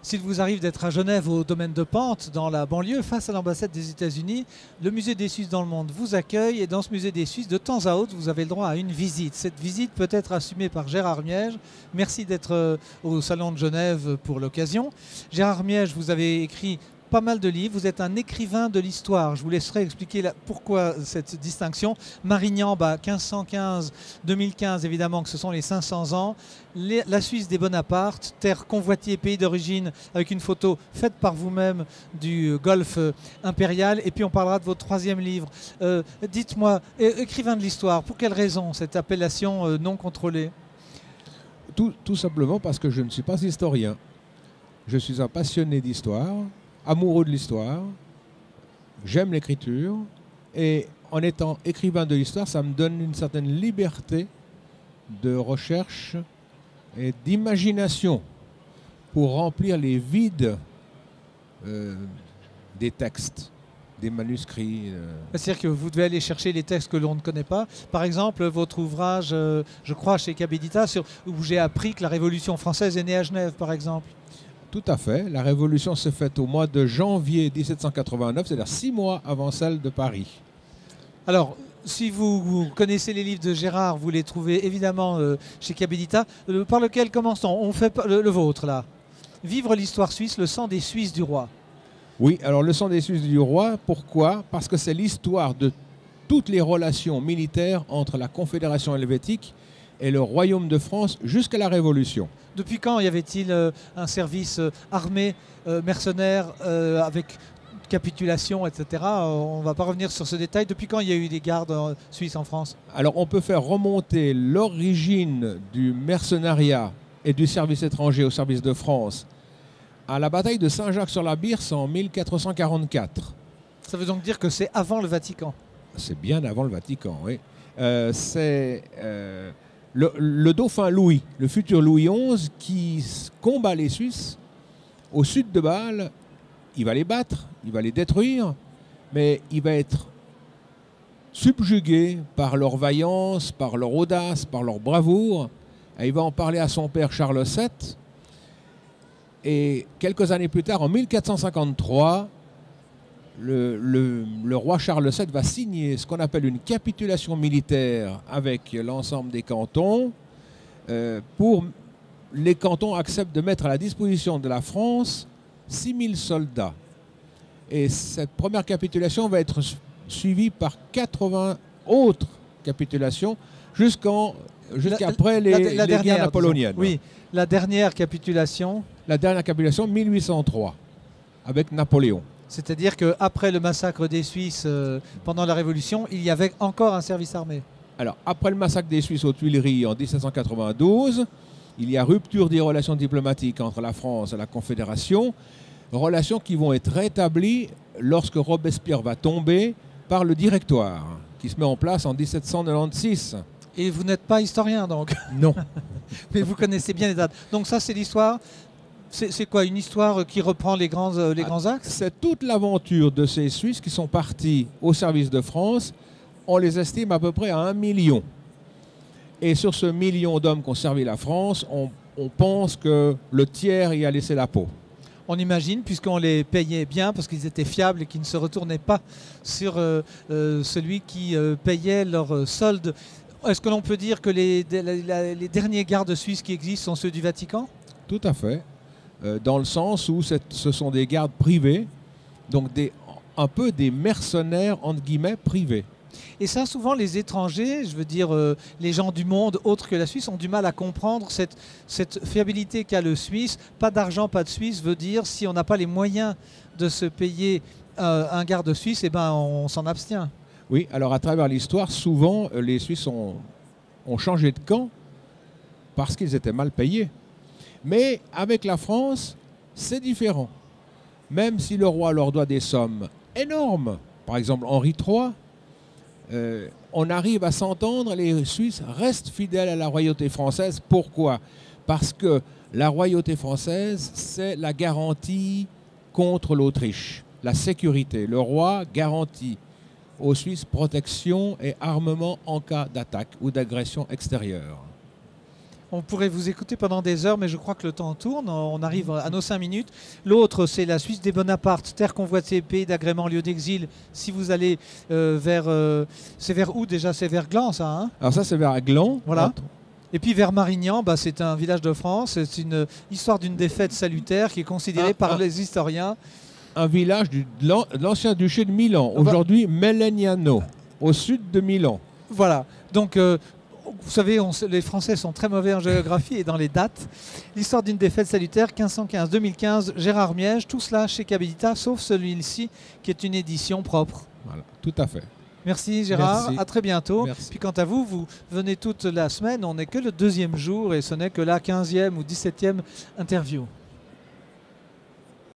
S'il vous arrive d'être à Genève au domaine de Pente, dans la banlieue, face à l'ambassade des États-Unis, le musée des Suisses dans le monde vous accueille et dans ce musée des Suisses, de temps à autre, vous avez le droit à une visite. Cette visite peut être assumée par Gérard Miège. Merci d'être au Salon de Genève pour l'occasion. Gérard Miège, vous avez écrit pas mal de livres. Vous êtes un écrivain de l'histoire. Je vous laisserai expliquer pourquoi cette distinction. Marignan, 1515-2015, évidemment que ce sont les 500 ans. La Suisse des Bonaparte, terre convoitée, pays d'origine, avec une photo faite par vous-même du golfe impérial. Et puis on parlera de votre troisième livre. Dites-moi, écrivain de l'histoire, pour quelle raison cette appellation non contrôlée? Tout simplement parce que je ne suis pas historien. Je suis un passionné d'histoire, amoureux de l'histoire, j'aime l'écriture, et en étant écrivain de l'histoire, ça me donne une certaine liberté de recherche et d'imagination pour remplir les vides des textes, des manuscrits. C'est-à-dire que vous devez aller chercher les textes que l'on ne connaît pas. Par exemple, votre ouvrage, je crois, chez Cabedita, où j'ai appris que la Révolution française est née à Genève, par exemple. Tout à fait. La Révolution s'est faite au mois de janvier 1789, c'est-à-dire 6 mois avant celle de Paris. Alors, si vous connaissez les livres de Gérard, vous les trouvez évidemment chez Cabedita. Par lequel commençons? On fait le vôtre, là. Vivre l'histoire suisse, le sang des Suisses du roi. Oui, alors le sang des Suisses du roi, pourquoi? Parce que c'est l'histoire de toutes les relations militaires entre la Confédération helvétique et le Royaume de France jusqu'à la Révolution. Depuis quand y avait-il un service armé, mercenaire, avec capitulation, etc. On ne va pas revenir sur ce détail. Depuis quand il y a eu des gardes suisses en France? Alors on peut faire remonter l'origine du mercenariat et du service étranger au service de France à la bataille de Saint-Jacques-sur-la-Birse en 1444. Ça veut donc dire que c'est avant le Vatican? C'est bien avant le Vatican, oui. C'est le dauphin Louis, le futur Louis XI, qui combat les Suisses au sud de Bâle. Il va les battre, il va les détruire, mais il va être subjugué par leur vaillance, par leur audace, par leur bravoure. Et il va en parler à son père Charles VII. Et quelques années plus tard, en 1453, le roi Charles VII va signer ce qu'on appelle une capitulation militaire avec l'ensemble des cantons. Pour les cantons acceptent de mettre à la disposition de la France 6000 soldats. Et cette première capitulation va être suivie par 80 autres capitulations jusqu'après les guerres napoléoniennes. Oui, la dernière capitulation. La dernière capitulation, 1803, avec Napoléon. C'est-à-dire qu'après le massacre des Suisses pendant la Révolution, il y avait encore un service armé. Alors, après le massacre des Suisses aux Tuileries en 1792, il y a rupture des relations diplomatiques entre la France et la Confédération, relations qui vont être rétablies lorsque Robespierre va tomber par le Directoire, qui se met en place en 1796. Et vous n'êtes pas historien, donc? Non. Mais vous connaissez bien les dates. Donc ça, c'est l'histoire. C'est quoi, une histoire qui reprend les grands axes? C'est toute l'aventure de ces Suisses qui sont partis au service de France. On les estime à peu près à 1 million. Et sur ce million d'hommes qui ont servi la France, on pense que le tiers y a laissé la peau. On imagine, puisqu'on les payait bien, parce qu'ils étaient fiables et qu'ils ne se retournaient pas sur celui qui payait leur solde. Est-ce que l'on peut dire que les derniers gardes suisses qui existent sont ceux du Vatican? Tout à fait. Dans le sens où ce sont des gardes privés, donc un peu des mercenaires, entre guillemets, privés. Et ça, souvent, les étrangers, je veux dire les gens du monde autres que la Suisse, ont du mal à comprendre cette fiabilité qu'a le Suisse. Pas d'argent, pas de Suisse veut dire, si on n'a pas les moyens de se payer un garde suisse, eh ben, on s'en abstient. Oui, alors à travers l'histoire, souvent, les Suisses ont changé de camp parce qu'ils étaient mal payés. Mais avec la France, c'est différent. Même si le roi leur doit des sommes énormes, par exemple Henri III, on arrive à s'entendre, les Suisses restent fidèles à la royauté française. Pourquoi? Parce que la royauté française, c'est la garantie contre l'Autriche, la sécurité. Le roi garantit aux Suisses protection et armement en cas d'attaque ou d'agression extérieure. On pourrait vous écouter pendant des heures, mais je crois que le temps tourne. On arrive à nos 5 minutes. L'autre, c'est la Suisse des Bonaparte, terre convoitée, pays d'agrément, lieu d'exil. Si vous allez vers... c'est vers où déjà? C'est vers Gland, ça, hein? Alors ça, c'est vers Gland. Voilà. Et puis vers Marignan, c'est un village de France. C'est une histoire d'une défaite salutaire qui est considérée par les historiens. Un village de l'ancien duché de Milan, aujourd'hui Melegnano, au sud de Milan. Voilà. Donc, vous savez, les Français sont très mauvais en géographie et dans les dates. L'histoire d'une défaite salutaire, 1515-2015, Gérard Miège, tout cela chez Cabedita, sauf celui-ci qui est une édition propre. Voilà, tout à fait. Merci Gérard, Merci. à très bientôt. Merci. Puis quant à vous, vous venez toute la semaine, on n'est que le 2e jour et ce n'est que la 15e ou 17e interview.